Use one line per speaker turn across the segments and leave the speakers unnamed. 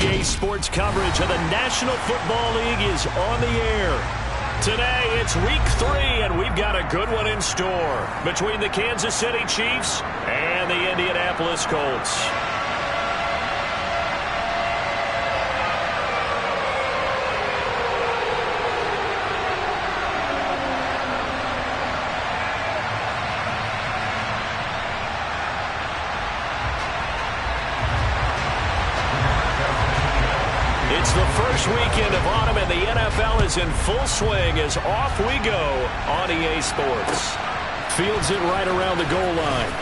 EA Sports coverage of the National Football League is on the air. Today, it's Week 3, and we've got a good one in store between the Kansas City Chiefs and the Indianapolis Colts. It's the first weekend of autumn, and the NFL is in full swing as off we go on EA Sports. Fields it right around the goal line.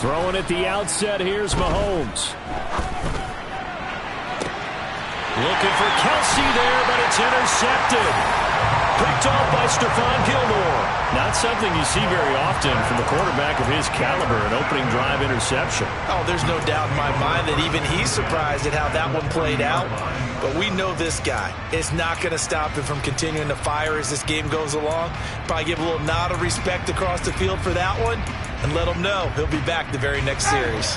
Throwing at the outset, here's Mahomes. Looking for Kelsey there, but it's intercepted. Picked off by Stephon Gilmore. Not something you see very often from a quarterback of his caliber, an opening drive interception.
Oh, there's no doubt in my mind that even he's surprised at how that one played out. But we know this guy is not going to stop him from continuing to fire as this game goes along. Probably give a little nod of respect across the field for that one and let him know he'll be back the very next series.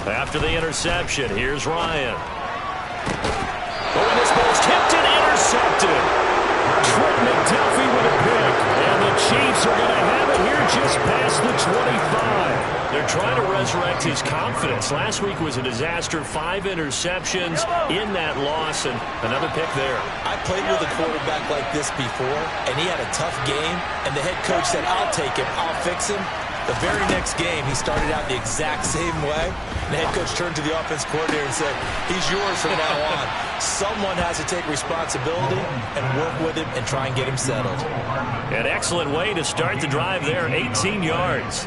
After the interception, here's Ryan. Oh, and this ball's tipped and intercepted. Trent McDuffie with a pick, and the Chiefs are going to have it here just past the 25. They're trying to resurrect his confidence. Last week was a disaster, 5 interceptions in that loss, and another pick there.
I played with a quarterback like this before, and he had a tough game, and the head coach said, I'll take him, I'll fix him. The very next game, he started out the exact same way. The head coach turned to the offense coordinator and said, he's yours from now on. Someone has to take responsibility and work with him and try and get him settled.
An excellent way to start the drive there, 18 yards.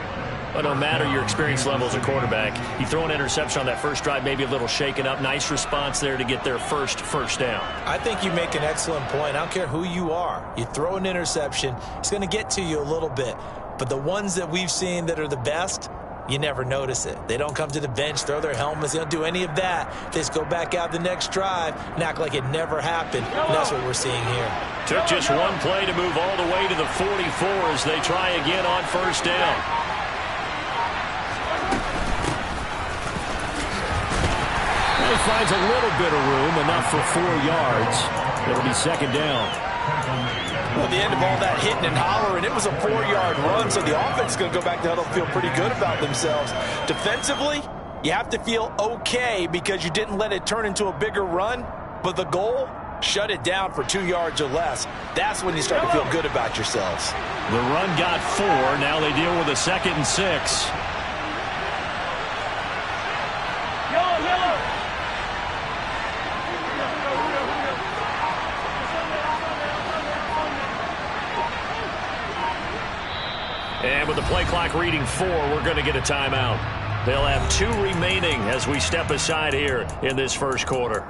But no matter your experience level as a quarterback, you throw an interception on that first drive, maybe a little shaken up. Nice response there to get their first down.
I think you make an excellent point. I don't care who you are. You throw an interception, it's going to get to you a little bit. But the ones that we've seen that are the best, you never notice it. They don't come to the bench, throw their helmets. They don't do any of that. They just go back out the next drive and act like it never happened. And that's what we're seeing here.
Took just one play to move all the way to the 44 as they try again on first down. He finds a little bit of room, enough for 4 yards. It'll be second down.
Well, at the end of all that hitting and hollering, it was a 4-yard run, so the offense is going to go back to huddle, feel pretty good about themselves. Defensively, you have to feel okay because you didn't let it turn into a bigger run, but the goal, shut it down for 2 yards or less. That's when you start to feel good about yourselves.
The run got 4. Now they deal with a 2nd and 6. And with the play clock reading 4, we're going to get a timeout. They'll have 2 remaining as we step aside here in this first quarter.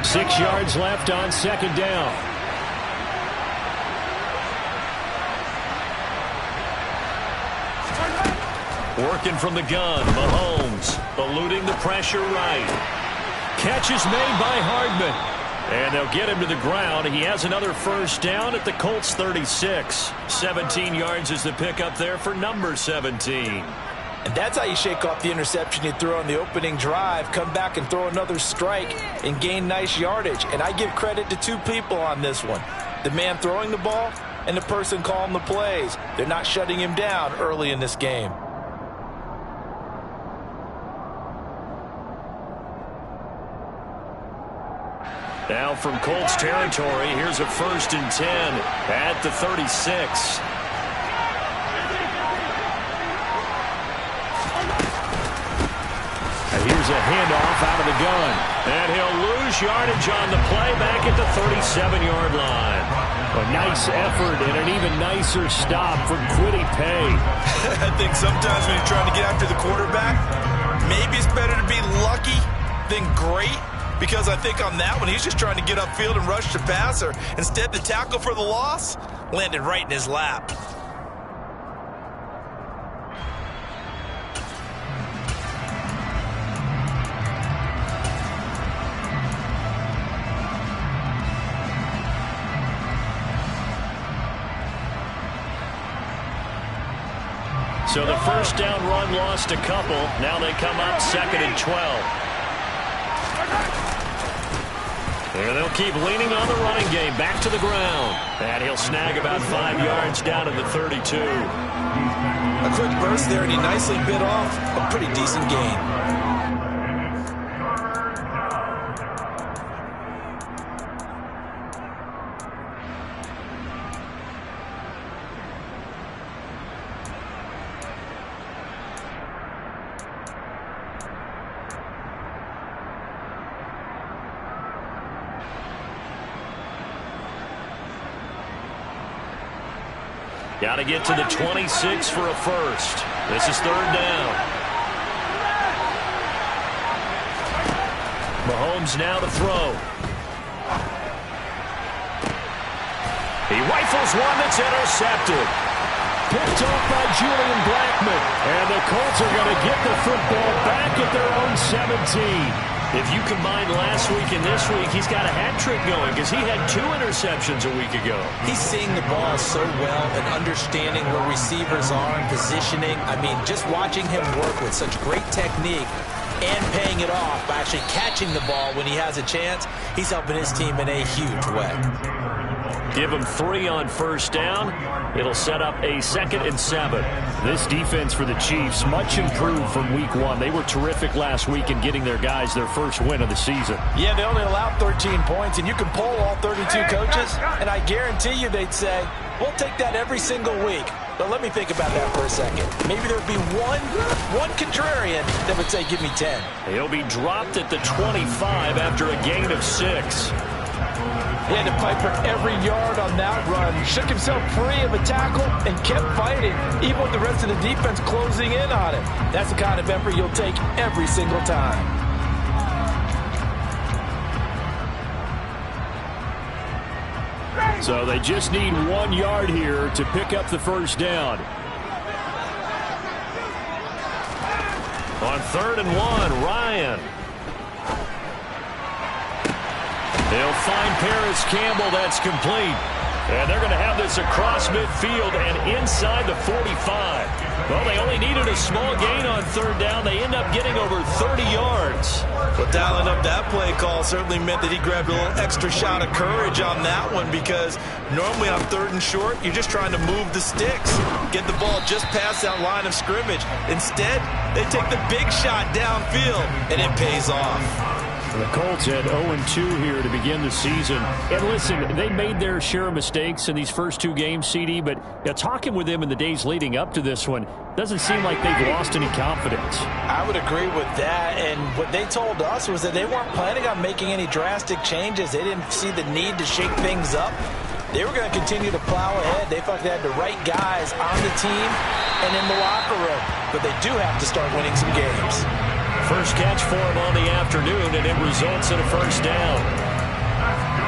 Six yards left on second down. Working from the gun, Mahomes eluding the pressure right. Catch is made by Hardman. And they'll get him to the ground. He has another first down at the Colts 36. 17 yards is the pickup there for number 17.
And that's how you shake off the interception you threw on the opening drive, come back and throw another strike and gain nice yardage. And I give credit to 2 people on this one. The man throwing the ball and the person calling the plays. They're not shutting him down early in this game.
now from Colts territory. Here's a 1st and 10 at the 36. Here's a handoff out of the gun. And he'll lose yardage on the play back at the 37-yard line. A nice effort and an even nicer stop from Kwity Paye.
I think sometimes when you're trying to get after the quarterback, maybe it's better to be lucky than great. Because I think on that one, he's just trying to get upfield and rush the passer. Instead, the tackle for the loss landed right in his lap.
So the first down run lost a couple. Now they come up 2nd and 12. And they'll keep leaning on the running game. Back to the ground. And he'll snag about 5 yards down in the 32.
A quick burst there, and he nicely bit off a pretty decent gain.
Got to get to the 26 for a first. This is 3rd down. Mahomes now to throw. He rifles one that's intercepted. Picked off by Julian Blackmon. And the Colts are going to get the football back at their own 17. If you combine last week and this week, he's got a hat trick going because he had 2 interceptions a week ago.
He's seeing the ball so well and understanding where receivers are and positioning. I mean, just watching him work with such great technique and paying it off by actually catching the ball when he has a chance, he's helping his team in a huge way.
Give him 3 on 1st down. It'll set up a 2nd and 7. This defense for the Chiefs, much improved from week 1. They were terrific last week in getting their guys their first win of the season.
Yeah, they only allowed 13 points, and you can poll all 32 coaches, and I guarantee you they'd say, we'll take that every single week. But let me think about that for a second. Maybe there would be one contrarian that would say, give me 10.
He'll be dropped at the 25 after a gain of 6.
He had to fight for every yard on that run. Shook himself free of a tackle and kept fighting, even with the rest of the defense closing in on him. That's the kind of effort you'll take every single time.
So they just need 1 yard here to pick up the first down. On 3rd and 1, Ryan. They'll find Paris Campbell. That's complete. And they're going to have this across midfield and inside the 45. Well, they only needed a small gain on 3rd down. They end up getting over 30 yards.
Well, dialing up that play call certainly meant that he grabbed a little extra shot of courage on that one, because normally on 3rd and short, you're just trying to move the sticks, get the ball just past that line of scrimmage. Instead, they take the big shot downfield, and it pays off.
The Colts had 0-2 here to begin the season. And listen, they made their share of mistakes in these first 2 games, CD, but talking with them in the days leading up to this one, doesn't seem like they've lost any confidence.
I would agree with that, and what they told us was that they weren't planning on making any drastic changes. They didn't see the need to shake things up. They were going to continue to plow ahead. They felt they had the right guys on the team and in the locker room, but they do have to start winning some games.
First catch for him on the afternoon, and it results in a first down.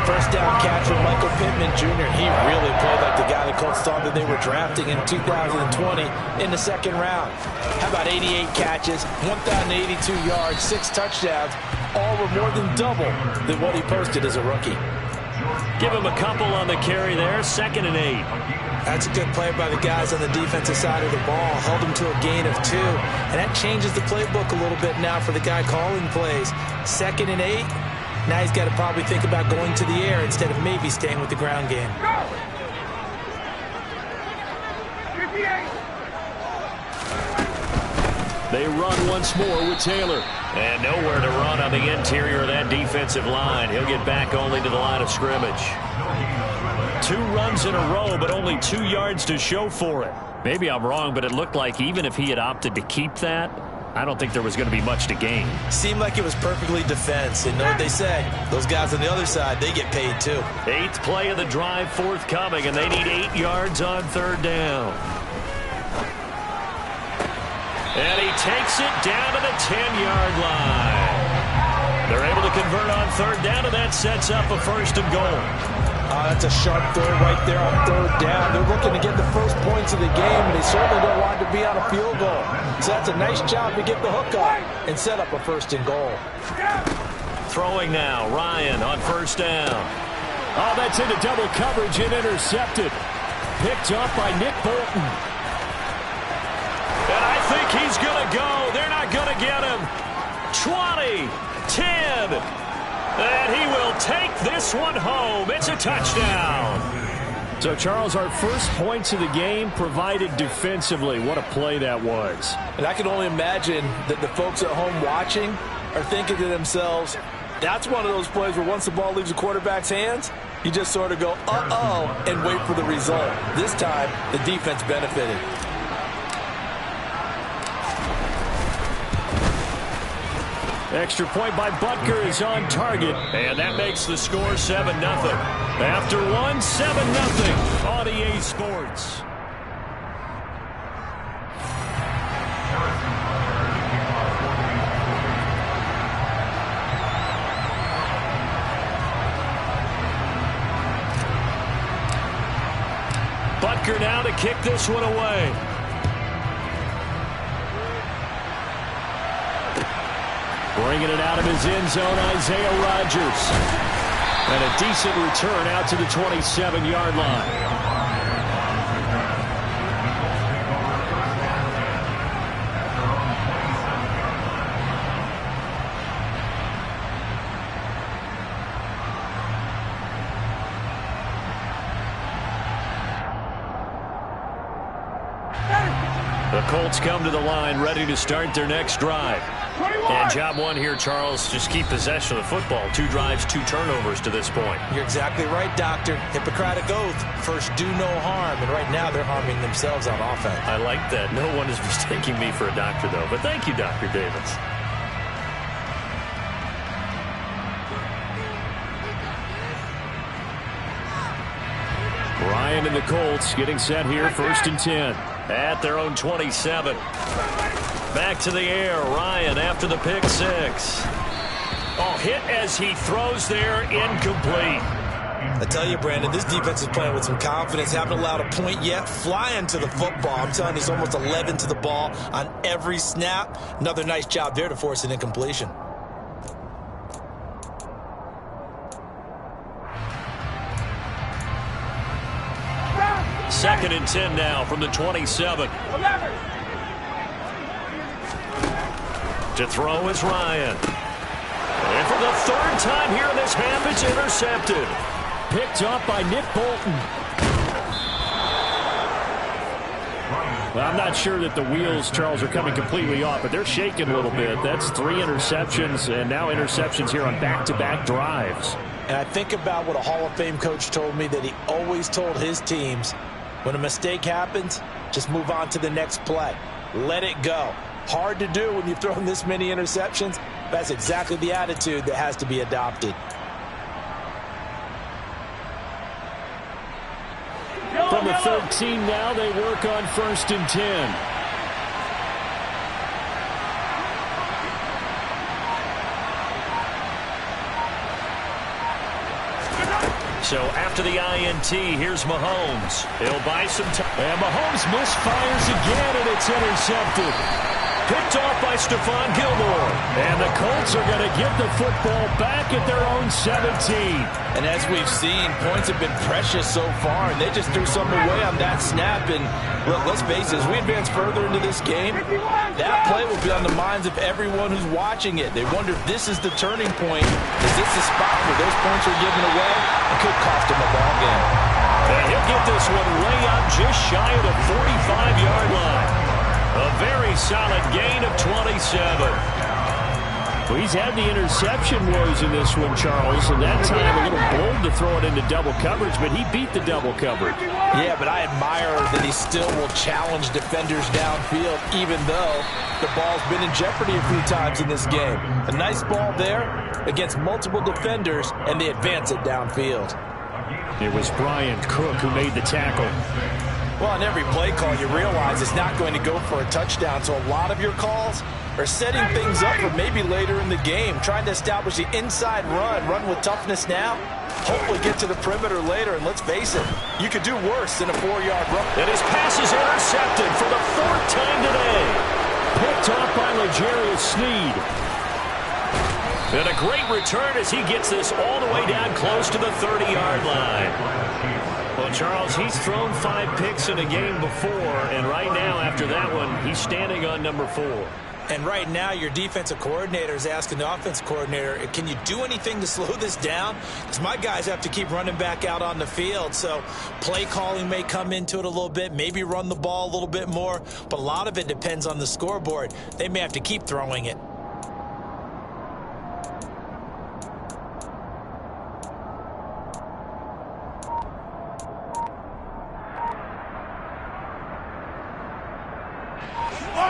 First down catch from Michael Pittman Jr. He really played like the guy the Colts thought that they were drafting in 2020 in the 2nd round. How about 88 catches, 1,082 yards, 6 touchdowns, all were more than double than what he posted as a rookie.
Give him a couple on the carry there, 2nd and 8.
That's a good play by the guys on the defensive side of the ball. Held him to a gain of 2. And that changes the playbook a little bit now for the guy calling plays. 2nd and 8. Now he's got to probably think about going to the air instead of maybe staying with the ground game.
They run once more with Taylor. And nowhere to run on the interior of that defensive line. He'll get back only to the line of scrimmage. 2 runs in a row, but only 2 yards to show for it. Maybe I'm wrong, but it looked like even if he had opted to keep that, I don't think there was going to be much to gain.
Seemed like it was perfectly defense. And know what they say, those guys on the other side, they get paid too.
8th play of the drive forthcoming, and they need 8 yards on 3rd down. And he takes it down to the 10-yard line. They're able to convert on 3rd down, and that sets up a 1st and goal.
That's a sharp throw right there on 3rd down. They're looking to get the first points of the game, and they certainly don't want to be on a field goal. So that's a nice job to get the hook up and set up a 1st and goal.
Throwing now, Ryan on 1st down. Oh, that's into double coverage and intercepted. Picked up by Nick Bolton. And I think he's going to go. They're not going to get him. 20, 10. And he will take this one home. It's a touchdown. So, Charles, our first points of the game provided defensively. What a play that was.
And I can only imagine that the folks at home watching are thinking to themselves, that's one of those plays where once the ball leaves the quarterback's hands, you just sort of go, uh-oh, and wait for the result. This time, the defense benefited.
Extra point by Butker is on target, and that makes the score 7-0. After 1, 7-0 on EA Sports. Butker now to kick this one away. Bringing it out of his end zone, Isaiah Rodgers. And a decent return out to the 27-yard line. The Colts come to the line ready to start their next drive. And job one here, Charles, just keep possession of the football. 2 drives, 2 turnovers to this point.
You're exactly right, Doctor. Hippocratic oath. First, do no harm. And right now, they're harming themselves on offense.
I like that. No one is mistaking me for a doctor, though. But thank you, Dr. Davis. Ryan and the Colts getting set here, 1st and 10. At their own 27. Back to the air. Ryan after the pick 6. Oh, hit as he throws there. Incomplete.
I tell you, Brandon, this defense is playing with some confidence. Haven't allowed a point yet. Flying to the football. I'm telling you, it's almost 11 to the ball on every snap. Another nice job there to force an incompletion.
Second and 10 now from the 27. To throw is Ryan. And for the 3rd time here in this half, it's intercepted. Picked up by Nick Bolton. Well, I'm not sure that the wheels, Charles, are coming completely off, but they're shaking a little bit. That's 3 interceptions, and now interceptions here on back-to-back drives.
And I think about what a Hall of Fame coach told me, that he always told his teams, when a mistake happens, just move on to the next play. Let it go. Hard to do when you've thrown this many interceptions. That's exactly the attitude that has to be adopted.
From the 13 now, they work on 1st and 10. So after the INT, here's Mahomes. He'll buy some time. And Mahomes misfires again, and it's intercepted. Picked off by Stephon Gilmore. And the Colts are going to get the football back at their own 17.
And as we've seen, points have been precious so far, and they just threw something away on that snap. And look, let's face it, as we advance further into this game, that play will be on the minds of everyone who's watching it. They wonder if this is the turning point. Is this the spot where those points are given away? It could cost them a ball game.
And he'll get this one way up just shy of the 45-yard line. A very solid gain of 27. Well, he's had the interception woes in this one, Charles, and that time a little bold to throw it into double coverage, but he beat the double coverage.
Yeah, but I admire that he still will challenge defenders downfield, even though the ball's been in jeopardy a few times in this game. A nice ball there against multiple defenders, and they advance it downfield.
It was Brian Cook who made the tackle.
Well, on every play call, you realize it's not going to go for a touchdown, so a lot of your calls are setting things up for maybe later in the game, trying to establish the inside run with toughness now, hopefully get to the perimeter later, and let's face it, you could do worse than a 4-yard run.
And his pass is intercepted for the 4th time today. Picked off by L'Jarius Sneed. And a great return as he gets this all the way down close to the 30-yard line. Well, Charles, he's thrown 5 picks in a game before, and right now, after that one, he's standing on number 4.
And right now, your defensive coordinator is asking the offensive coordinator, can you do anything to slow this down? Because my guys have to keep running back out on the field. So play calling may come into it a little bit, maybe run the ball a little bit more. But a lot of it depends on the scoreboard. They may have to keep throwing it.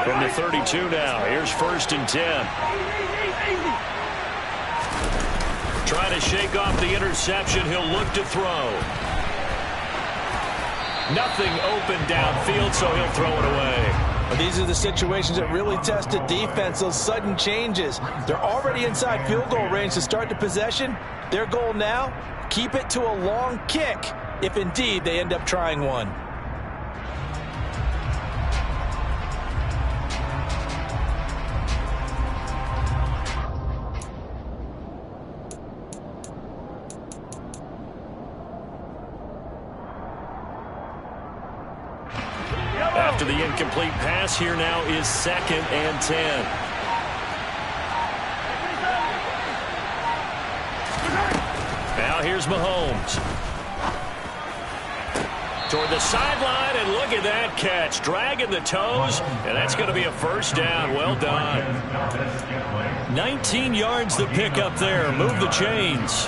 From the 32 now, here's 1st and 10. Trying to shake off the interception, he'll look to throw. Nothing open downfield, so he'll throw it away.
Well, these are the situations that really test the defense, those sudden changes. They're already inside field goal range to start the possession. Their goal now, keep it to a long kick, if indeed they end up trying one.
After the incomplete pass, here now is 2nd and 10. Now here's Mahomes. Toward the sideline, and look at that catch. Dragging the toes, and that's going to be a 1st down. Well done. 19 yards the pick up there. Move the chains.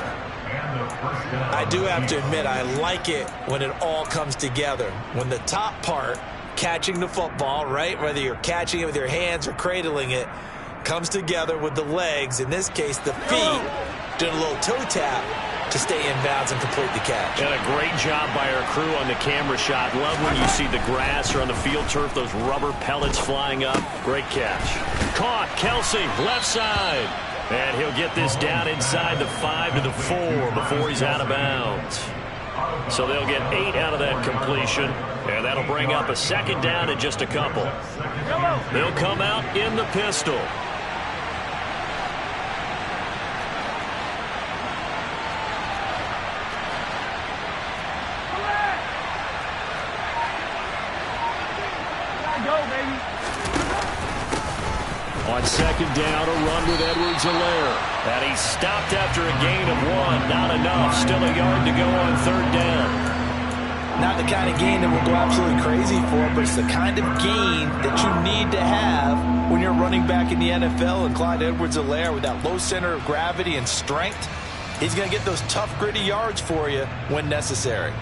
I do have to admit, I like it when it all comes together. When the top part, catching the football, right, whether you're catching it with your hands or cradling it, comes together with the legs, in this case the feet, doing a little toe tap to stay in bounds and complete the catch.
And a great job by our crew on the camera shot. Love when you see the grass or on the field turf, those rubber pellets flying up. Great catch. Caught, Kelsey, left side. And he'll get this down inside the 5 to the 4 before he's out of bounds. So they'll get 8 out of that completion, and that'll bring up a 2nd down in just a couple. They'll come out in the pistol. On 2nd down, a run with Edwards-Helaire. And he's stopped after a gain of 1. Not enough. Still a yard to go on 3rd down.
Not the kind of gain that will go absolutely crazy for, but it's the kind of gain that you need to have when you're running back in the NFL. And Clyde Edwards-Helaire, with that low center of gravity and strength, he's going to get those tough, gritty yards for you when necessary.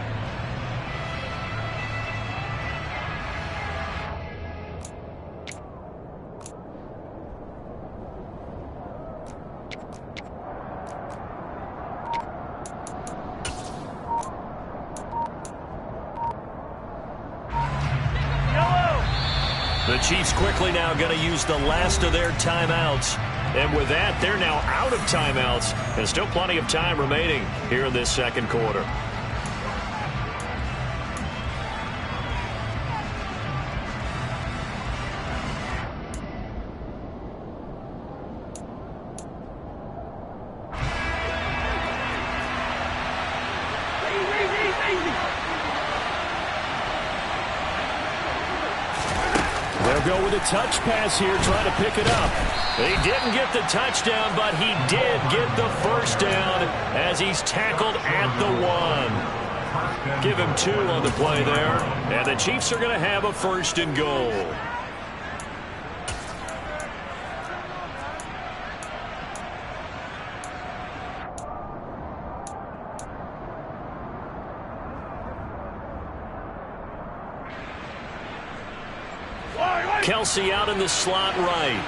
The Chiefs quickly now going to use the last of their timeouts. And with that, they're now out of timeouts. And still plenty of time remaining here in this 2nd quarter. They'll go with a touch pass here, trying to pick it up. He didn't get the touchdown, but he did get the 1st down as he's tackled at the 1. Give him 2 on the play there, and the Chiefs are going to have a 1st and goal. Kelce out in the slot right.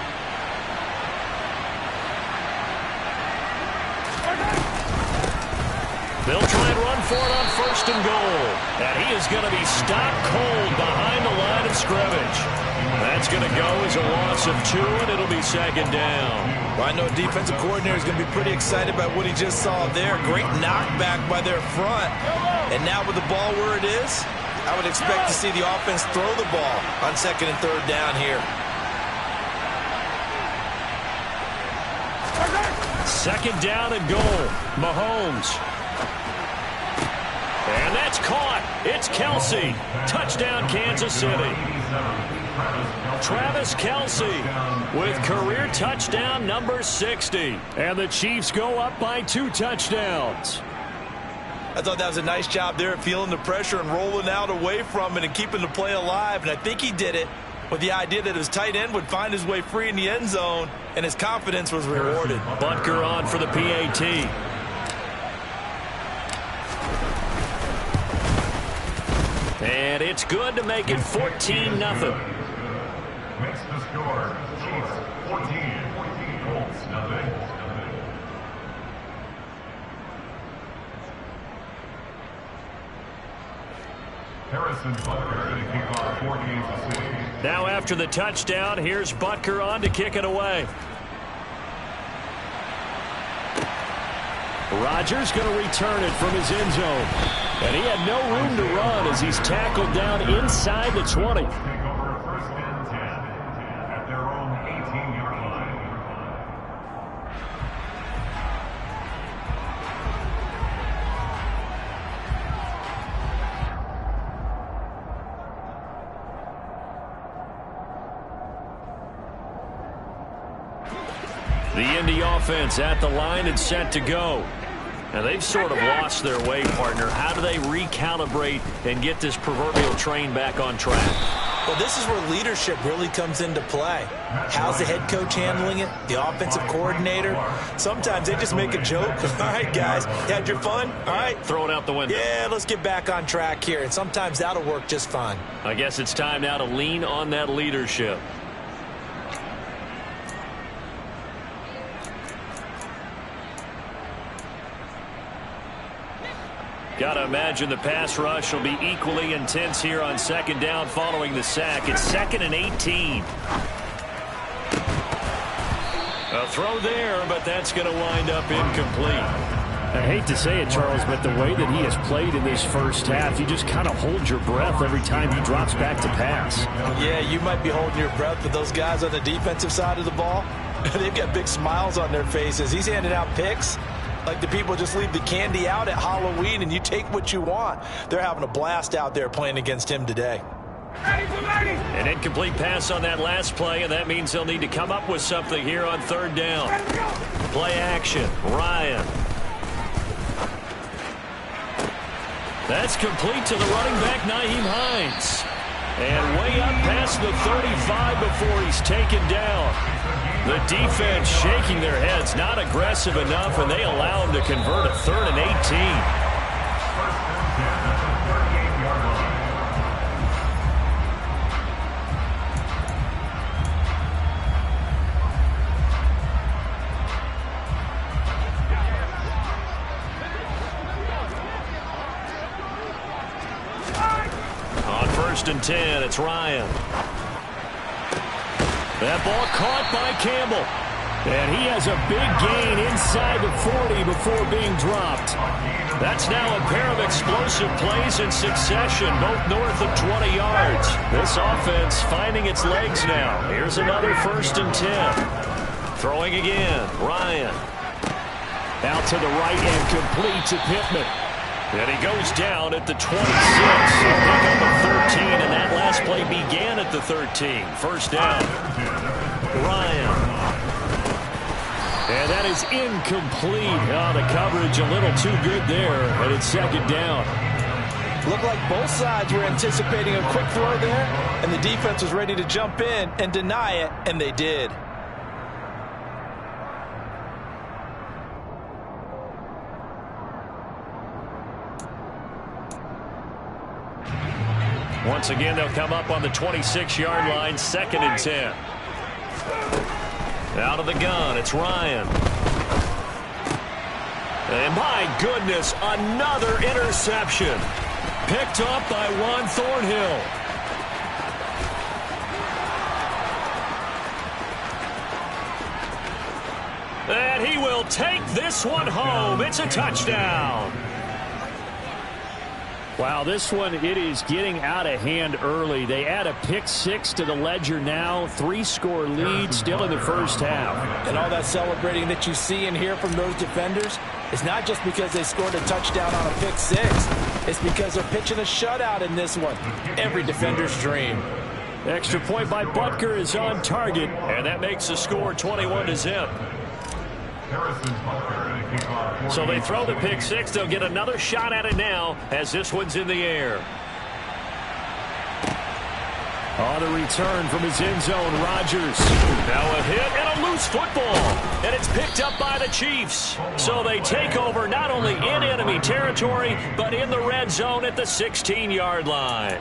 They'll try and run for it on 1st and goal. And he is going to be stopped cold behind the line of scrimmage. That's going to go as a loss of 2, and it'll be 2nd down.
Well, I know a defensive coordinator is going to be pretty excited by what he just saw there. Great knockback by their front. And now with the ball where it is, I would expect to see the offense throw the ball on 2nd and 3rd down here.
2nd down and goal. Mahomes. And that's caught. It's Kelce. Touchdown, Kansas City. Travis Kelce with career touchdown number 60. And the Chiefs go up by 2 touchdowns.
I thought that was a nice job there of feeling the pressure and rolling out away from it and keeping the play alive. And I think he did it with the idea that his tight end would find his way free in the end zone, and his confidence was rewarded.
Butker on for the PAT. And it's good to make it 14-0.
Makes the score. Chiefs 14, Colts nothing. Harrison Butker to kick off for Kansas City.
Now after the touchdown, here's Butker on to kick it away. Rodgers going to return it from his end zone. And he had no room to run as he's tackled down inside the 20.
Take over 1st and 10 at their own 18-yard line.
The Indy offense at the line and set to go. Now, they've sort of lost their way, partner. How do they recalibrate and get this proverbial train back on track?
Well, this is where leadership really comes into play. How's the head coach handling it? The offensive coordinator? Sometimes they just make a joke. All right, guys, you had your fun? All right.
Throw it out the window.
Yeah, let's get back on track here. And sometimes that'll work just fine.
I guess it's time now to lean on that leadership. Got to imagine the pass rush will be equally intense here on 2nd down following the sack. It's 2nd and 18. A throw there, but that's going to wind up incomplete.
I hate to say it, Charles, but the way that he has played in this first half, you just kind of hold your breath every time he drops back to pass.
Yeah, you might be holding your breath, but those guys on the defensive side of the ball, they've got big smiles on their faces. He's handing out picks like the people just leave the candy out at Halloween and you take what you want. They're having a blast out there playing against him today.
An incomplete pass on that last play, and that means they'll need to come up with something here on 3rd down. Play action. Ryan. That's complete to the running back, Nyheim Hines. And way up past the 35 before he's taken down. The defense shaking their heads, not aggressive enough, and they allow him to convert a 3rd and 18.
1st and 10 at the 38-yard line.
On 1st and 10, it's Ryan. That ball caught by Campbell. And he has a big gain inside the 40 before being dropped. That's now a pair of explosive plays in succession, both north of 20 yards. This offense finding its legs now. Here's another 1st and 10. Throwing again, Ryan. Out to the right and complete to Pittman. And he goes down at the 26. He'll pick up a 13, and that last play began at the 13. 1st down. Ryan. And that is incomplete. Oh, the coverage a little too good there, and it's 2nd down.
Looked like both sides were anticipating a quick throw there, and the defense was ready to jump in and deny it, and they did.
Once again, they'll come up on the 26-yard line, 2nd and 10. Out of the gun, it's Ryan. And my goodness, another interception. Picked up by Juan Thornhill. And he will take this one home. It's a touchdown.
Wow, this one, it is getting out of hand early. They add a pick-6 to the ledger now. 3-score lead still in the first half.
And all that celebrating that you see and hear from those defenders, it's not just because they scored a touchdown on a pick-6. It's because they're pitching a shutout in this one. Every defender's dream.
Extra point by Butker is on target.
And that makes the score 21-0. So they throw the pick-6. They'll get another shot at it now as this one's in the air.
On the return from his end zone, Rodgers.
Now a hit and a loose football. And it's picked up by the Chiefs. So they take over not only in enemy territory, but in the red zone at the 16-yard line.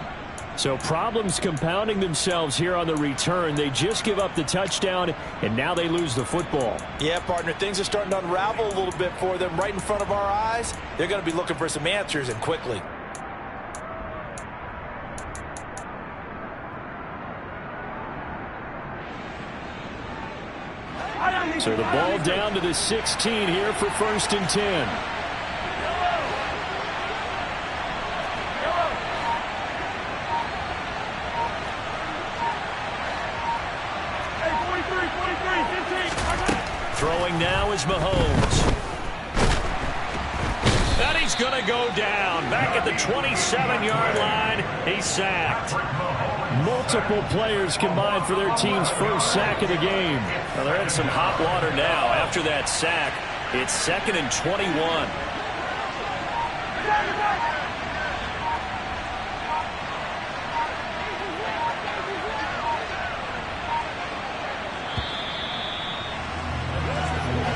So problems compounding themselves here on the return. They just give up the touchdown, and now they lose the football.
Yeah, partner, things are starting to unravel a little bit for them right in front of our eyes. They're going to be looking for some answers, and quickly.
So the ball down to the 16 here for 1st and 10.
Throwing now is Mahomes. And he's going to go down. Back at the 27-yard line, he's sacked.
Multiple players combined for their team's first sack of the game.
Well, they're in some hot water now after that sack. It's 2nd and 21.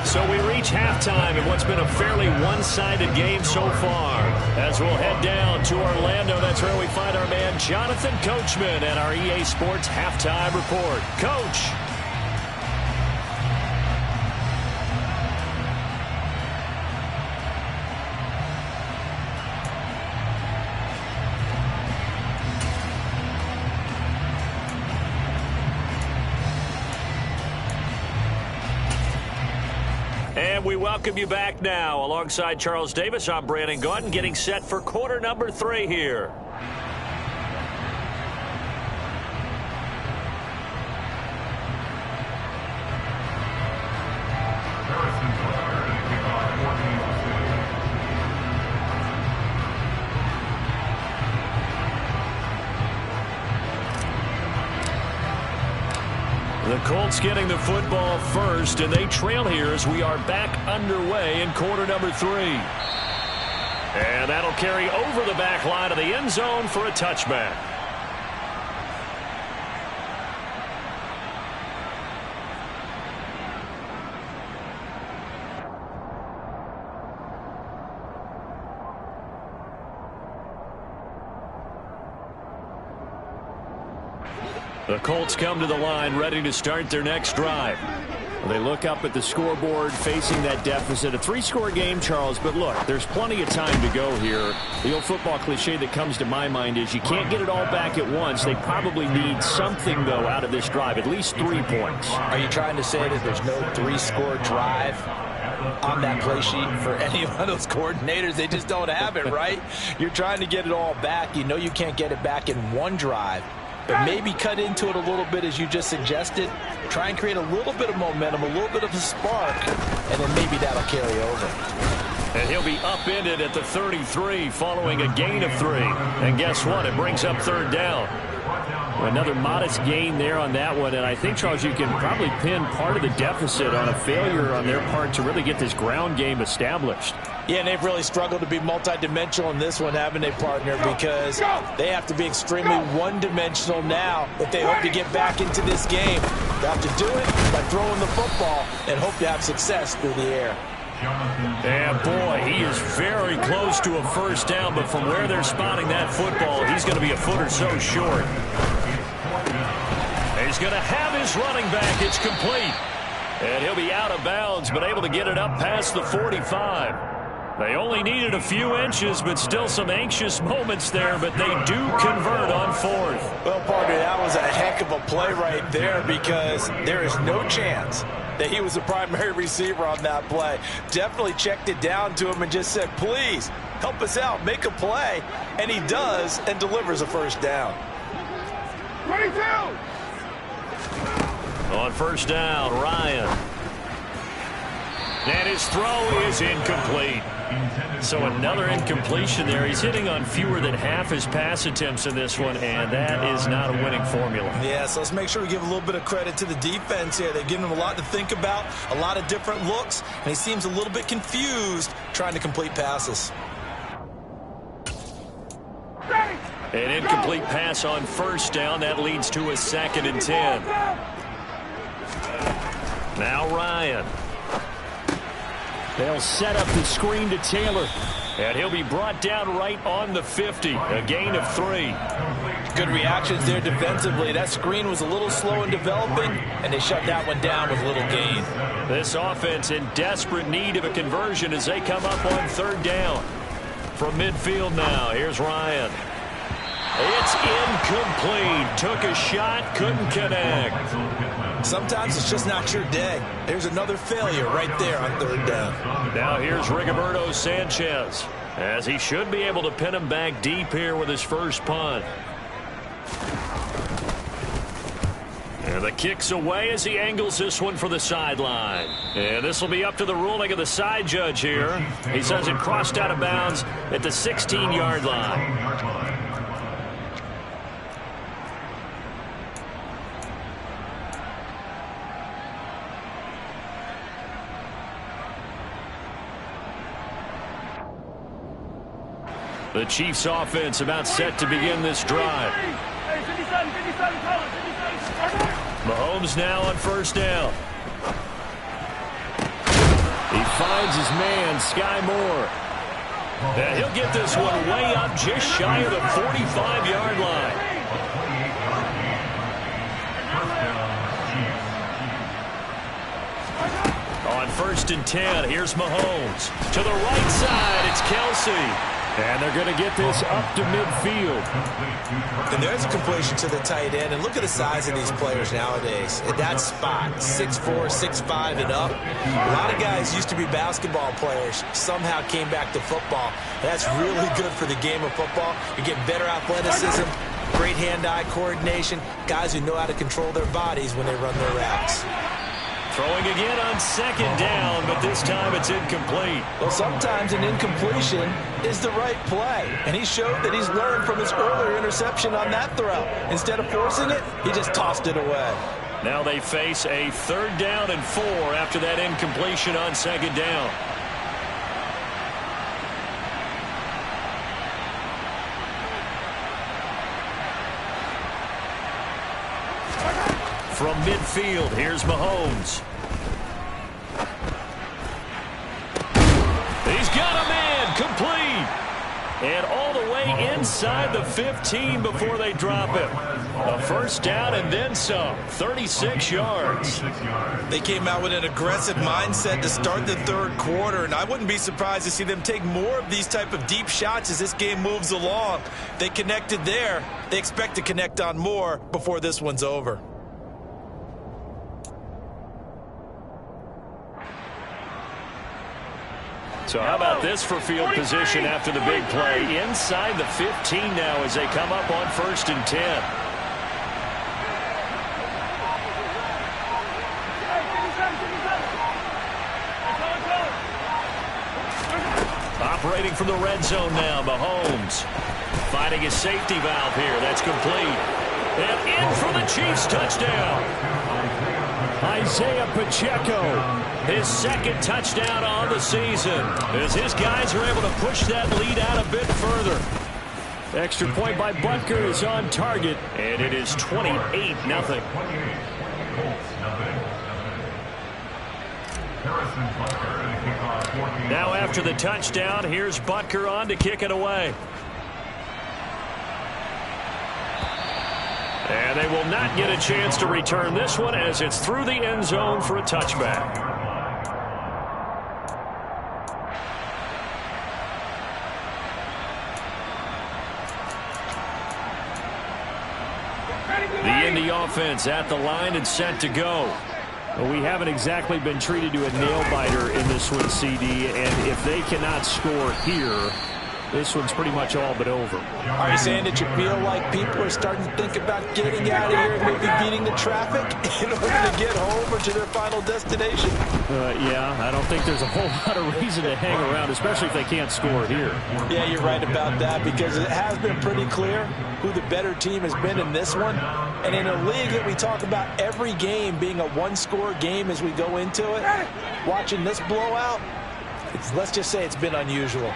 So we reach halftime in what's been a fairly one-sided game so far. As we'll head down to Orlando, that's where we find our man Jonathan Coachman and our EA Sports Halftime Report. Coach. And we welcome you back now. Alongside Charles Davis, I'm Brandon Gaudin, getting set for quarter number 3 here. The Colts getting the football first, and they trail here as we are back underway in quarter number 3. And that'll carry over the back line of the end zone for a touchback. The Colts come to the line ready to start their next drive.
They look up at the scoreboard facing that deficit. A 3-score game, Charles, but look, there's plenty of time to go here. The old football cliche that comes to my mind is you can't get it all back at once. They probably need something, though, out of this drive, at least 3 points.
Are you trying to say that there's no 3-score drive on that play sheet for any one of those coordinators? They just don't have it, right? You're trying to get it all back. You know you can't get it back in one drive. But maybe cut into it a little bit as you just suggested. Try and create a little bit of momentum, a little bit of a spark, and then maybe that'll carry over.
And he'll be upended at the 33 following a gain of 3. And guess what? It brings up 3rd down.
Another modest gain there on that one, and I think, Charles, you can probably pin part of the deficit on a failure on their part to really get this ground game established.
Yeah, and they've really struggled to be multidimensional in this one, haven't they, partner? Because they have to be extremely one-dimensional now if they hope to get back into this game. They have to do it by throwing the football and hope to have success through the air.
And boy, he is very close to a first down, but from where they're spotting that football, he's going to be a foot or so short. He's going to have his running back. It's complete. And he'll be out of bounds, but able to get it up past the 45. They only needed a few inches, but still some anxious moments there, but they do convert on fourth.
Well, partner, that was a heck of a play right there because there is no chance that he was the primary receiver on that play. Definitely checked it down to him and just said, please, help us out, make a play. And he does and delivers a first down.
22!
On first down, Ryan. And his throw is incomplete. So another incompletion there. He's hitting on fewer than half his pass attempts in this one, and that is not a winning formula.
Yeah, so let's make sure we give a little bit of credit to the defense here. They've given him a lot to think about, a lot of different looks, and he seems a little bit confused trying to complete passes.
An incomplete pass on first down. That leads to a 2nd and 10. Now Ryan. They'll set up the screen to Taylor. And he'll be brought down right on the 50. A gain of 3.
Good reactions there defensively. That screen was a little slow in developing, and they shut that one down with little gain.
This offense in desperate need of a conversion as they come up on 3rd down. From midfield now, here's Ryan. It's incomplete. Took a shot, couldn't connect.
Sometimes it's just not your day. There's another failure right there on 3rd down.
Now here's Rigoberto Sanchez, as he should be able to pin him back deep here with his first punt. And the kick's away as he angles this one for the sideline. And this will be up to the ruling of the side judge here. He says it crossed out of bounds at the 16-yard line. The Chiefs offense about set to begin this drive. Mahomes now on first down. He finds his man, Sky Moore. And he'll get this one way up just shy of the 45-yard line. On 1st and 10, here's Mahomes. To the right side, it's Kelsey. And they're going to get this up to midfield.
And there's a completion to the tight end. And look at the size of these players nowadays. At that spot, 6'4", 6'5", and up. A lot of guys used to be basketball players. Somehow came back to football. That's really good for the game of football. You get better athleticism, great hand-eye coordination, guys who know how to control their bodies when they run their routes.
Throwing again on 2nd down, but this time it's incomplete.
Well, sometimes an incompletion is the right play, and he showed that he's learned from his earlier interception on that throw. Instead of forcing it, he just tossed it away.
Now they face a 3rd down and 4 after that incompletion on 2nd down. From midfield, here's Mahomes. He's got a man, complete. And all the way inside the 15 before they drop him. A first down and then some, 36 yards.
They came out with an aggressive mindset to start the 3rd quarter, and I wouldn't be surprised to see them take more of these type of deep shots as this game moves along. They connected there. They expect to connect on more before this one's over.
So how about this for field position after the big play? Inside the 15 now as they come up on 1st and 10. Operating from the red zone now, Mahomes. Finding his safety valve here. That's complete. And in for the Chiefs touchdown. Isaiah Pacheco. His 2nd touchdown on the season as his guys are able to push that lead out a bit further. Extra point by Butker is on target, and it is 28-0. Now after the touchdown, here's Butker on to kick it away. And they will not get a chance to return this one as it's through the end zone for a touchback. The Indy offense at the line and set to go. Well, we haven't exactly been treated to a nail-biter in this one, CD, and if they cannot score here, this one's pretty much all but over.
Are you saying that you feel like people are starting to think about getting out of here and maybe beating the traffic in order to get home or to their final destination?
Yeah, I don't think there's a whole lot of reason to hang around, especially if they can't score here.
Yeah, you're right about that because it has been pretty clear who the better team has been in this one. And in a league that we talk about every game being a one-score game as we go into it, watching this blowout, let's just say it's been unusual.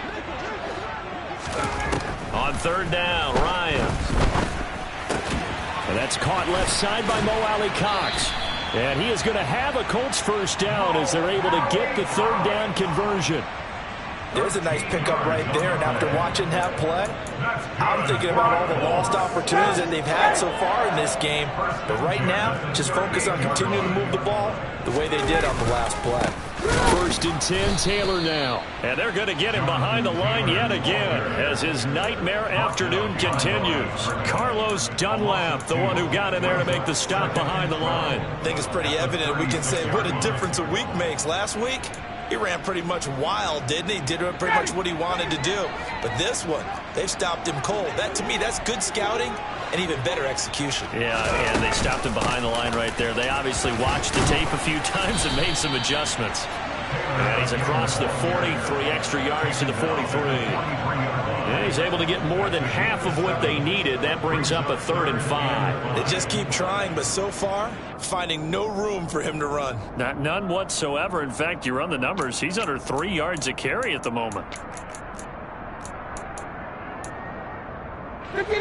On third down, Ryan.
And that's caught left side by Mo Alley Cox. And he is going to have a Colts first down as they're able to get the third down conversion.
There's a nice pickup right there, and after watching that play, I'm thinking about all the lost opportunities that they've had so far in this game. But right now, just focus on continuing to move the ball the way they did on the last play.
First and 10, Taylor now.
And they're going to get him behind the line yet again as his nightmare afternoon continues. Carlos Dunlap, the one who got in there to make the stop behind the line.
I think it's pretty evident. We can say what a difference a week makes. Last week, he ran pretty much wild, didn't he? Did pretty much what he wanted to do. But this one, they've stopped him cold. That, to me, that's good scouting and even better execution.
Yeah, and they stopped him behind the line right there. They obviously watched the tape a few times and made some adjustments. And he's across the 40, 3 extra yards to the 43. And he's able to get more than half of what they needed. That brings up a 3rd and 5.
They just keep trying, but so far, finding no room for him to run.
None whatsoever. In fact, you run the numbers, he's under 3 yards a carry at the moment.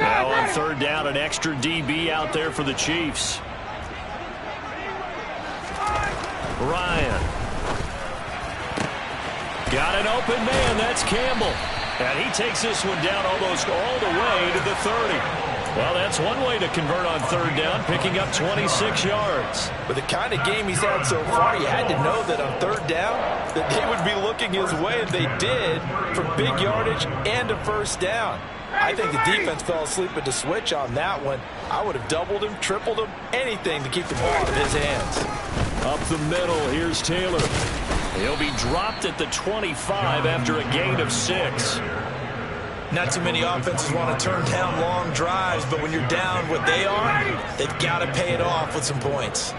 Now on third down, an extra DB out there for the Chiefs. Ryan. Got an open man. That's Campbell. And he takes this one down almost all the way to the 30. Well, that's one way to convert on third down, picking up 26 yards.
With the kind of game he's had so far, you had to know that on third down that they would be looking his way, and they did, for big yardage and a first down. I think the defense fell asleep at the switch on that one. I would have doubled him, tripled him, anything to keep the ball out of his hands.
Up the middle, here's Taylor.
He'll be dropped at the 25 after a gain of 6.
Not too many offenses want to turn down long drives, but when you're down what they are, they've got to pay it off with some points.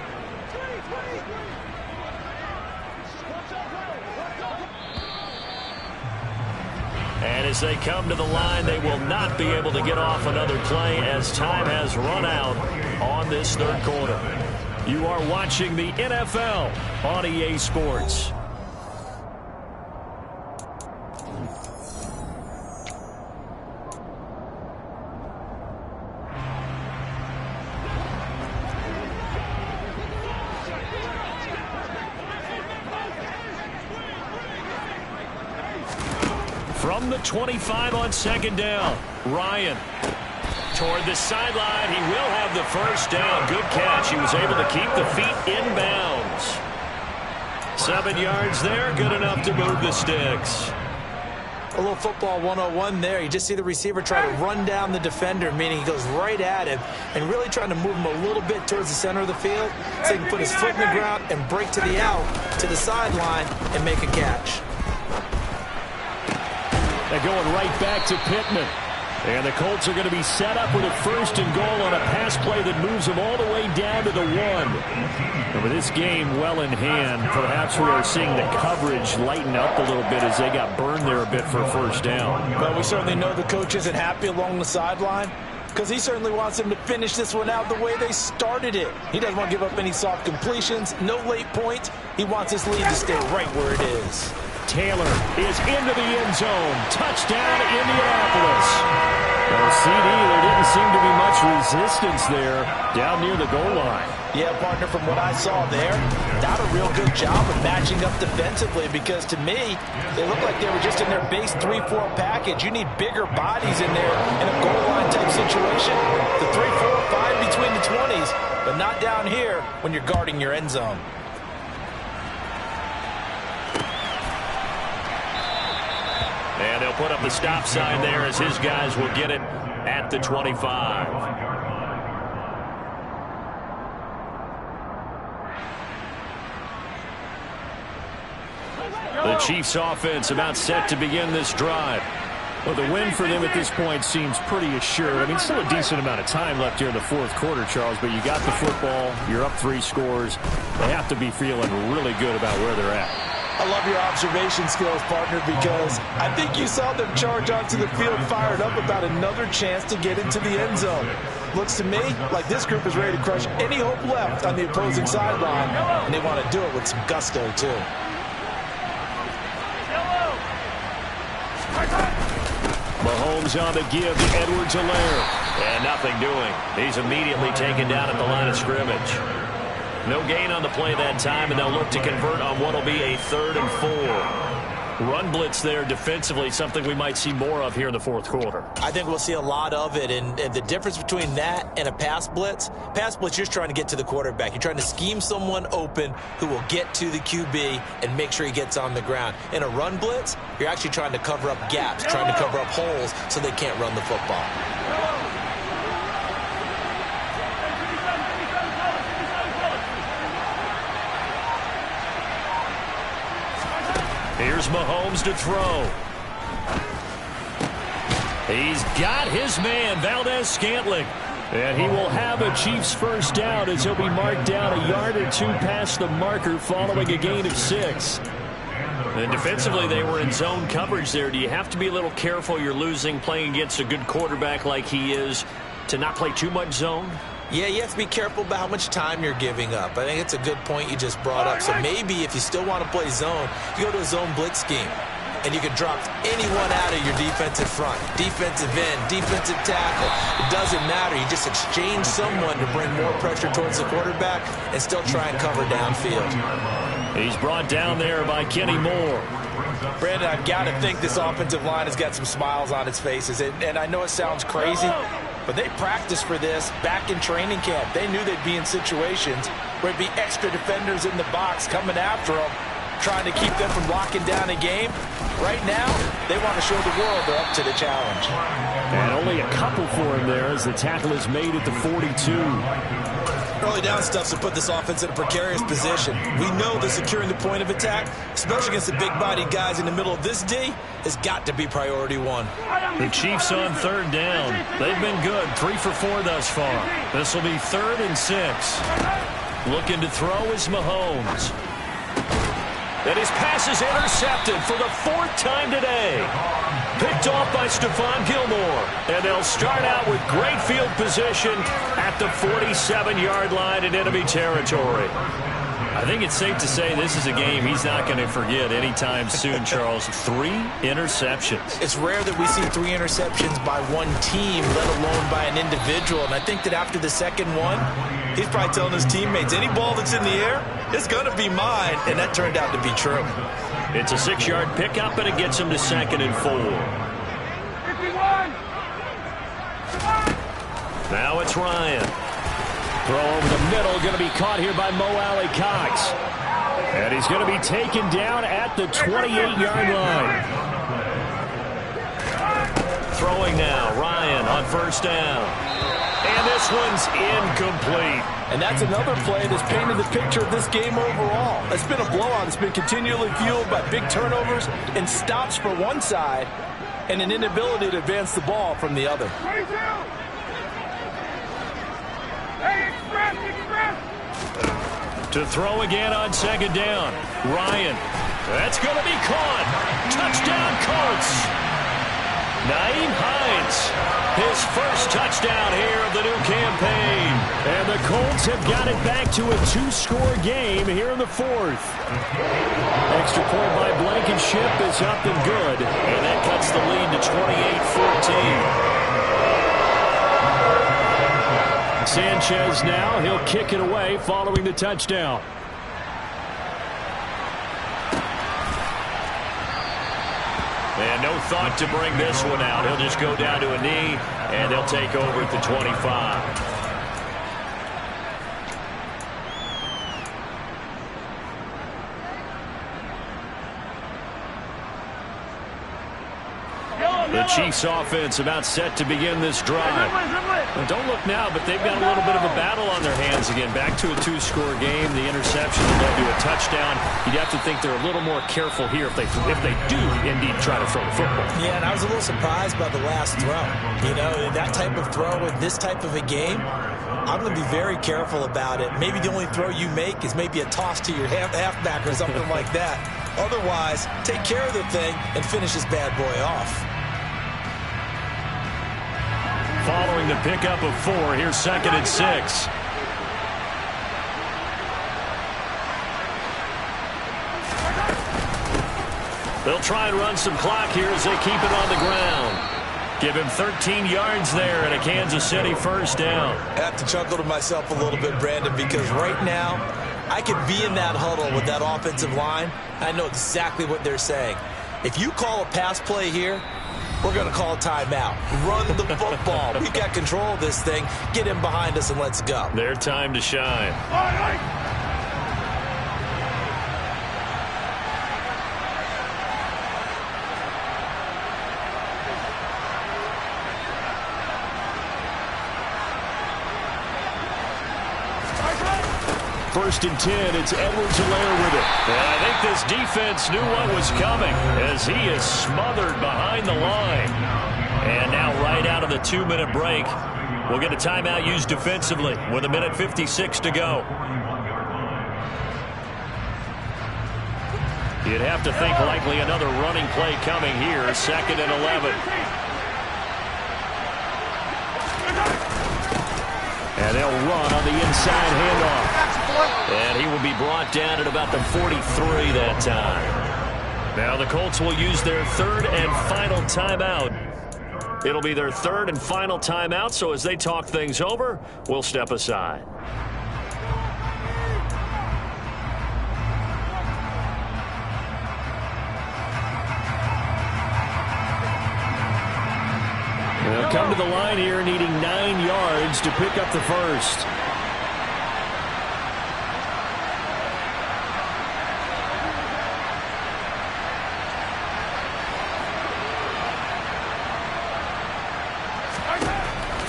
And as they come to the line, they will not be able to get off another play as time has run out on this third quarter. You are watching the NFL on EA Sports. From the 25 on second down, Ryan toward the sideline. He will have the first down. Good catch. He was able to keep the feet in bounds. 7 yards there, good enough to move the sticks.
A little football 101 there. You just see the receiver try to run down the defender, meaning he goes right at him and really trying to move him a little bit towards the center of the field so he can put his foot in the ground and break to the out, to the sideline, and make a catch.
They're going right back to Pittman. And the Colts are going to be set up with a 1st and goal on a pass play that moves them all the way down to the 1. And with this game well in hand, perhaps we are seeing the coverage lighten up a little bit as they got burned there a bit for a first down.
Well, we certainly know the coach isn't happy along the sideline because he certainly wants them to finish this one out the way they started it. He doesn't want to give up any soft completions, no late points. He wants his lead to stay right where it is.
Taylor is into the end zone. Touchdown, Indianapolis. Well, CD, there didn't seem to be much resistance there down near the goal line.
Yeah, partner, from what I saw there, not a real good job of matching up defensively because to me, they look like they were just in their base 3-4 package. You need bigger bodies in there in a goal line type situation. The 3-4-5 between the 20s, but not down here when you're guarding your end zone.
And they'll put up the stop sign there as his guys will get it at the 25. The Chiefs offense about set to begin this drive. Well, the win for them at this point seems pretty assured. I mean, still a decent amount of time left here in the fourth quarter, Charles, but you got the football, you're up 3 scores. They have to be feeling really good about where they're at.
I love your observation skills, partner, because I think you saw them charge onto the field fired up about another chance to get into the end zone. Looks to me like this group is ready to crush any hope left on the opposing sideline, and they want to do it with some gusto, too.
Mahomes on the give to Edwards-Helaire. And nothing doing. He's immediately taken down at the line of scrimmage. No gain on the play that time, and they'll look to convert on what will be a 3rd and 4. Run blitz there defensively, something we might see more of here in the fourth quarter.
I think we'll see a lot of it, and the difference between that and a pass blitz, you're just trying to get to the quarterback. You're trying to scheme someone open who will get to the QB and make sure he gets on the ground. In a run blitz, you're actually trying to cover up gaps, trying to cover up holes so they can't run the football.
Here's Mahomes to throw. He's got his man, Valdez-Scantling. And he will have a Chiefs first down as he'll be marked down a yard or 2 past the marker following a gain of 6. And defensively, they were in zone coverage there. Do you have to be a little careful you're losing playing against a good quarterback like he is to not play too much zone?
Yeah, you have to be careful about how much time you're giving up. I think it's a good point you just brought up. So maybe if you still want to play zone, you go to a zone blitz scheme. And you can drop anyone out of your defensive front. Defensive end, defensive tackle. It doesn't matter. You just exchange someone to bring more pressure towards the quarterback and still try and cover downfield.
He's brought down there by Kenny Moore.
Brandon, I've got to think this offensive line has got some smiles on its faces. And I know it sounds crazy, but they practiced for this back in training camp. They knew they'd be in situations where it'd be extra defenders in the box coming after them, trying to keep them from locking down a game. Right now, they want to show the world they're up to the challenge.
And only a couple for him there as the tackle is made at the 42.
Early down stuffs to put this offense in a precarious position. We know that securing the point of attack, especially against the big-bodied guys in the middle of this D, has got to be priority 1.
The Chiefs on 3rd down. They've been good, 3 for 4 thus far. This will be 3rd and 6. Looking to throw is Mahomes. And his pass is intercepted for the 4th time today. Picked off by Stephon Gilmore. And they'll start out with great field position at the 47-yard line in enemy territory. I think it's safe to say this is a game he's not going to forget anytime soon, Charles. 3 interceptions.
It's rare that we see 3 interceptions by one team, let alone by an individual. And I think that after the second one, he's probably telling his teammates, any ball that's in the air, it's going to be mine. And that turned out to be true.
It's a 6-yard pickup, and it gets him to 2nd and 4. Now it's Ryan. Throw over the middle, going to be caught here by Mo Alley-Cox. And he's going to be taken down at the 28-yard line. Throwing now, Ryan on 1st down. And this one's incomplete.
And that's another play that's painted the picture of this game overall. It's been a blowout. It's been continually fueled by big turnovers and stops for one side and an inability to advance the ball from the other.
To throw again on 2nd down. Ryan. That's going to be caught. Touchdown, Colts. Nyheim Hines. His first touchdown here of the new campaign. And the Colts have got it back to a 2-score game here in the 4th. Extra point by Blankenship is up and good. And that cuts the lead to 28-14. Sanchez now. He'll kick it away following the touchdown. And no thought to bring this one out. He'll just go down to a knee, and they'll take over at the 25. The Chiefs offense about set to begin this drive. And don't look now, but they've got a little bit of a battle on their hands again. Back to a two-score game. The interception led to a touchdown. You'd have to think they're a little more careful here if they do indeed try to throw the football.
Yeah, and I was a little surprised by the last throw. You know, that type of throw in this type of a game, I'm going to be very careful about it. Maybe the only throw you make is maybe a toss to your halfback or something like that. Otherwise, take care of the thing and finish this bad boy off.
Following the pickup of 4, here's 2nd and 6. They'll try and run some clock here as they keep it on the ground. Give him 13 yards there and a Kansas City first down.
I have to chuckle to myself a little bit, Brandon, because right now I could be in that huddle with that offensive line. I know exactly what they're saying. If you call a pass play here, we're going to call a timeout. Run the football. We've got control of this thing. Get him behind us and let's go.
Their time to shine. First and 10, it's Edwards-Helaire with it. And I think this defense knew what was coming as he is smothered behind the line. And now right out of the 2-minute break, we'll get a timeout used defensively with 1:56 to go. You'd have to think likely another running play coming here, 2nd and 11. And they'll run on the inside handoff. And he will be brought down at about the 43 that time. Now the Colts will use their 3rd and final timeout. It'll be their 3rd and final timeout, so as they talk things over, we'll step aside. They'll come to the line here needing 9 yards to pick up the first.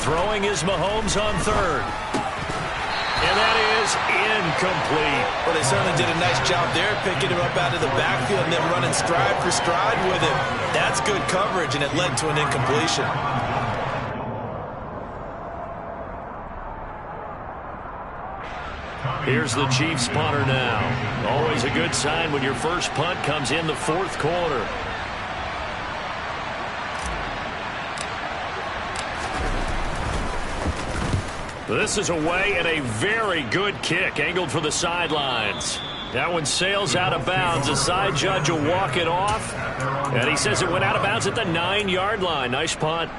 Throwing is Mahomes on 3rd. And that is incomplete.
Well, they certainly did a nice job there picking him up out of the backfield and then running stride for stride with him. That's good coverage, and it led to an incompletion.
Here's the Chiefs punter now. Always a good sign when your first punt comes in the 4th quarter. This is away and a very good kick angled for the sidelines. That one sails out of bounds. The side judge will walk it off. And he says it went out of bounds at the 9-yard line. Nice punt.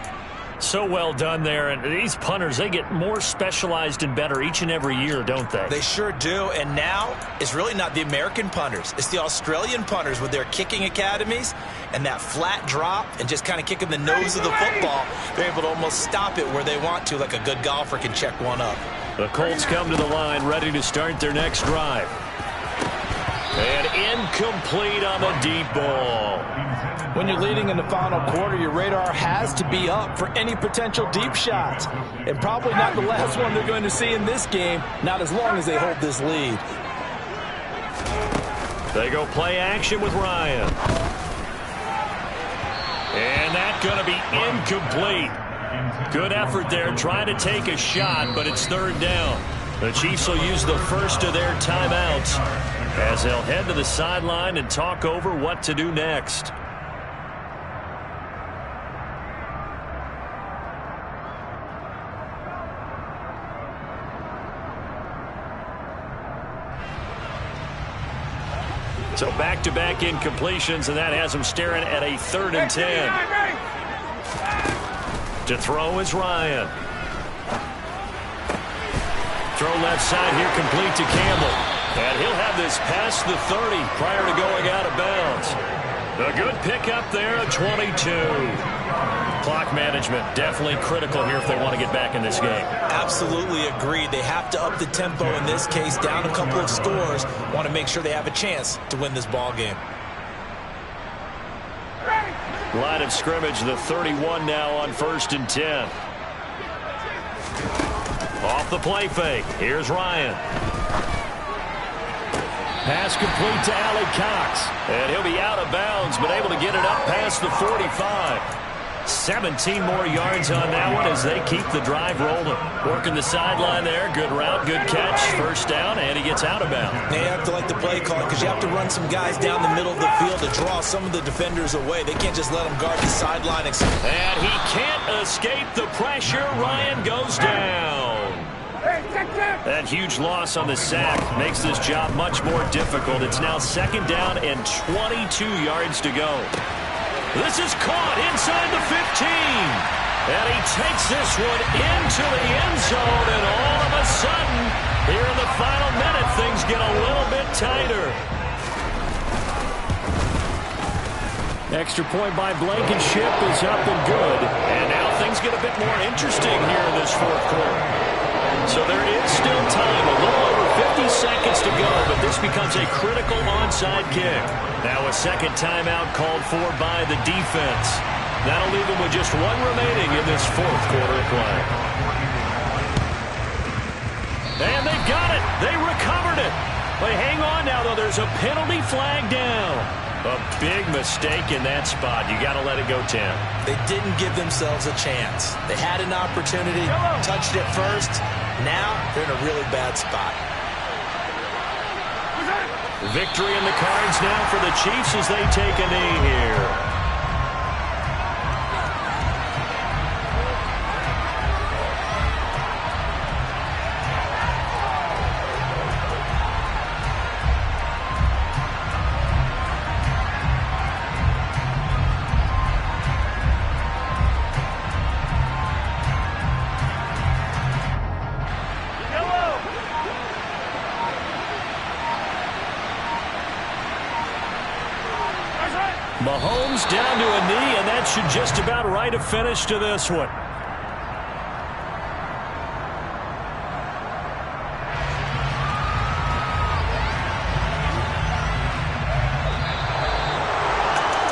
So well done there. And these punters, they get more specialized and better each and every year, don't they?
They sure do. And now it's really not the American punters. It's the Australian punters with their kicking academies and that flat drop and just kind of kicking the nose of the football. They're able to almost stop it where they want to, like a good golfer can check one up.
The Colts come to the line ready to start their next drive. And incomplete on the deep ball.
When you're leading in the final quarter, your radar has to be up for any potential deep shots. And probably not the last one they're going to see in this game, not as long as they hold this lead.
They go play action with Ryan. And that's going to be incomplete. Good effort there, trying to take a shot, but it's 3rd down. The Chiefs will use the first of their timeouts as they'll head to the sideline and talk over what to do next. So back-to-back incompletions, and that has them staring at a 3rd and 10. To throw is Ryan.
Throw left side here, complete to Campbell. And he'll have this past the 30 prior to going out of bounds. A good pickup there, a 22. Clock management definitely critical here if they want to get back in this game.
Absolutely agreed. They have to up the tempo in this case, down a couple of scores. Want to make sure they have a chance to win this ball game.
Line of scrimmage, the 31 now on 1st and 10. Off the play fake. Here's Ryan. Pass complete to Allie Cox. And he'll be out of bounds, but able to get it up past the 45. 17 more yards on that one as they keep the drive rolling. Working the sideline there. Good route, good catch. First down, and he gets out of bounds.
They have to like the play call because you have to run some guys down the middle of the field to draw some of the defenders away. They can't just let them guard the sideline.
And he can't escape the pressure. Ryan goes down. That huge loss on the sack makes this job much more difficult. It's now 2nd down and 22 yards to go. This is caught inside the 15. And he takes this one into the end zone. And all of a sudden, here in the final minute, things get a little bit tighter.
Extra point by Blankenship is up and good.
And now things get a bit more interesting here in this 4th quarter. So there is still time, a little over 50 seconds to go, but this becomes a critical onside kick. Now a second timeout called for by the defense. That'll leave them with just one remaining in this 4th quarter of play. And they've got it. They recovered it. But hang on now, though. There's a penalty flag down. A big mistake in that spot. You got to let it go 10.
They didn't give themselves a chance. They had an opportunity, touched it first. Now they're in a really bad spot.
Victory in the cards now for the Chiefs as they take a knee here. Mahomes down to a knee, and that should just about write a finish to this one.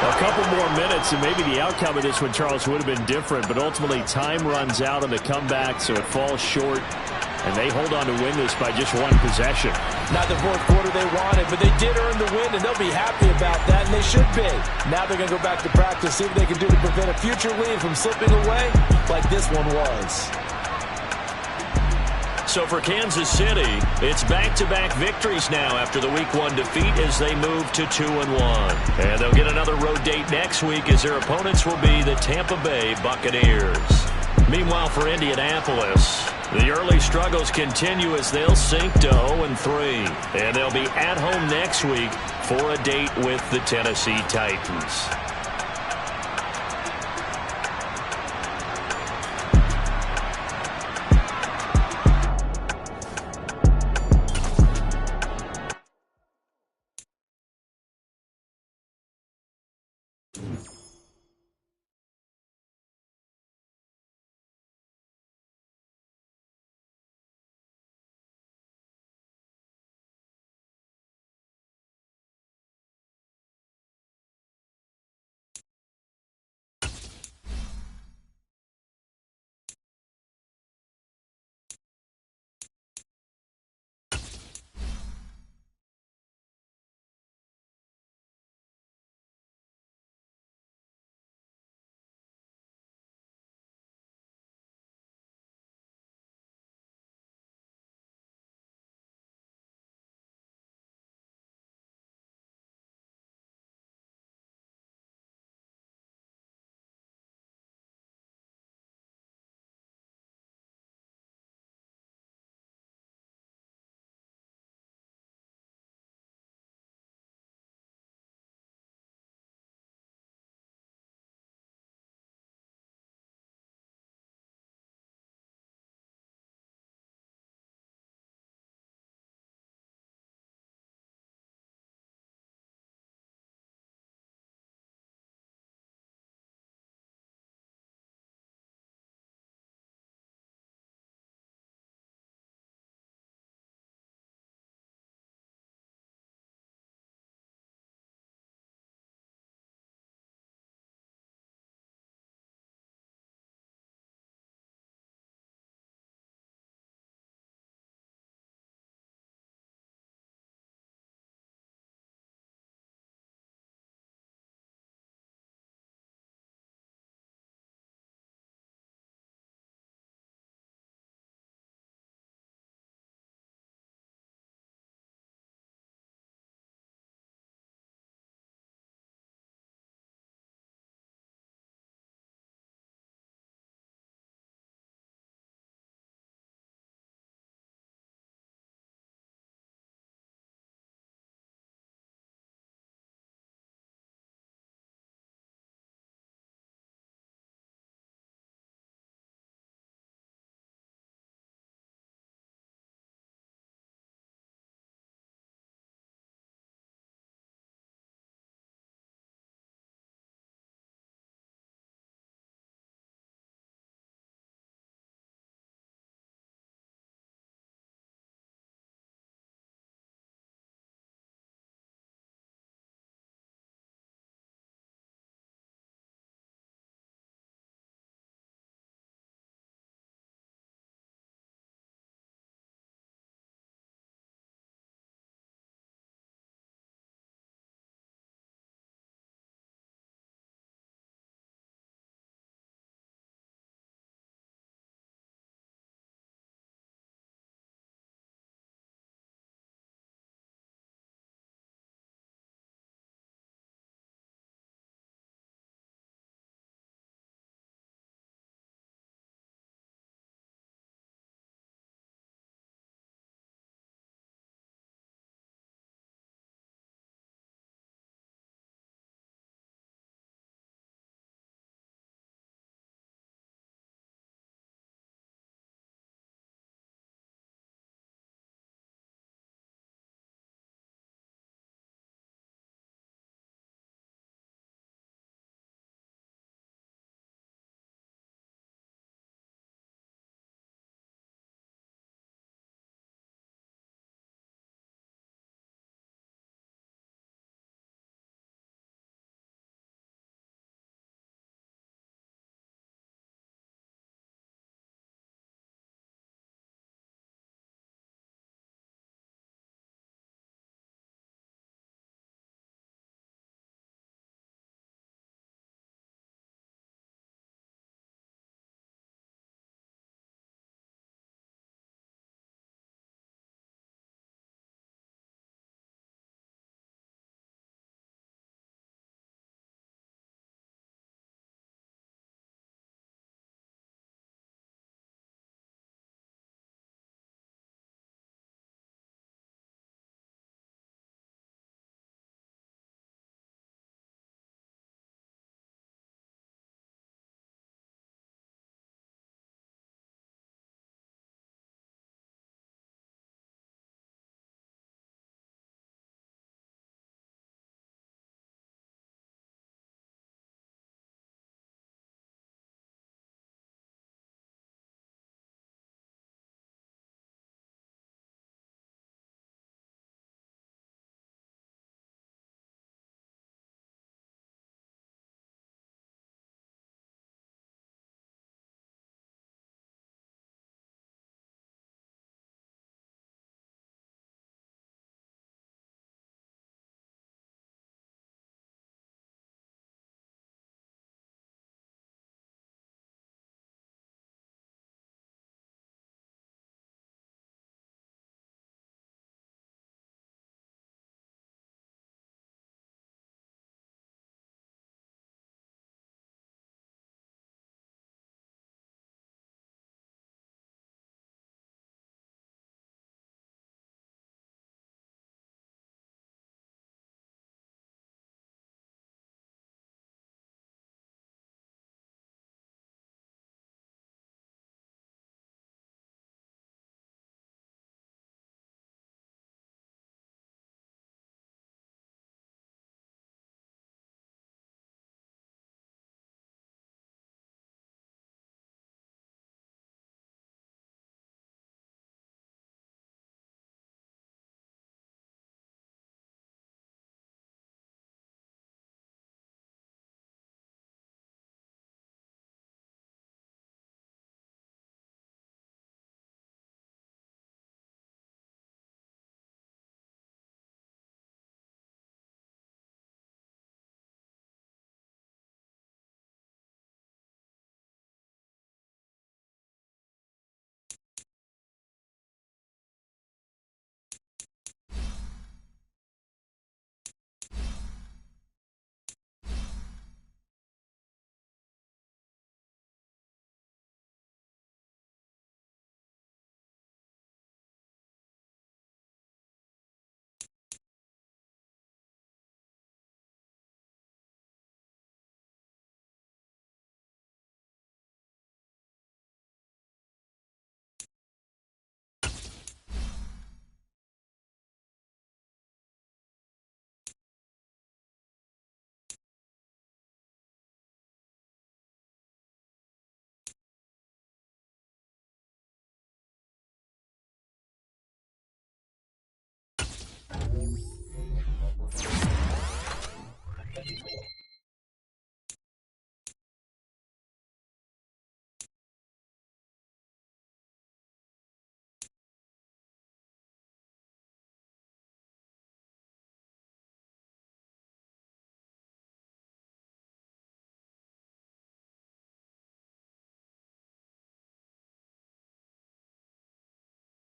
A couple more minutes, and maybe the outcome of this one, Charles, would have been different, but ultimately time runs out on the comeback, so it falls short, and they hold on to win this by just one possession.
Not the 4th quarter they wanted, but they did earn the win, and they'll be happy about that, and they should be. Now they're going to go back to practice, see what they can do to prevent a future lead from slipping away like this one was.
So for Kansas City, it's back-to-back victories now after the Week 1 defeat as they move to 2-1. And they'll get another road date next week as their opponents will be the Tampa Bay Buccaneers. Meanwhile, for Indianapolis, the early struggles continue as they'll sink to 0-3. And they'll be at home next week for a date with the Tennessee Titans.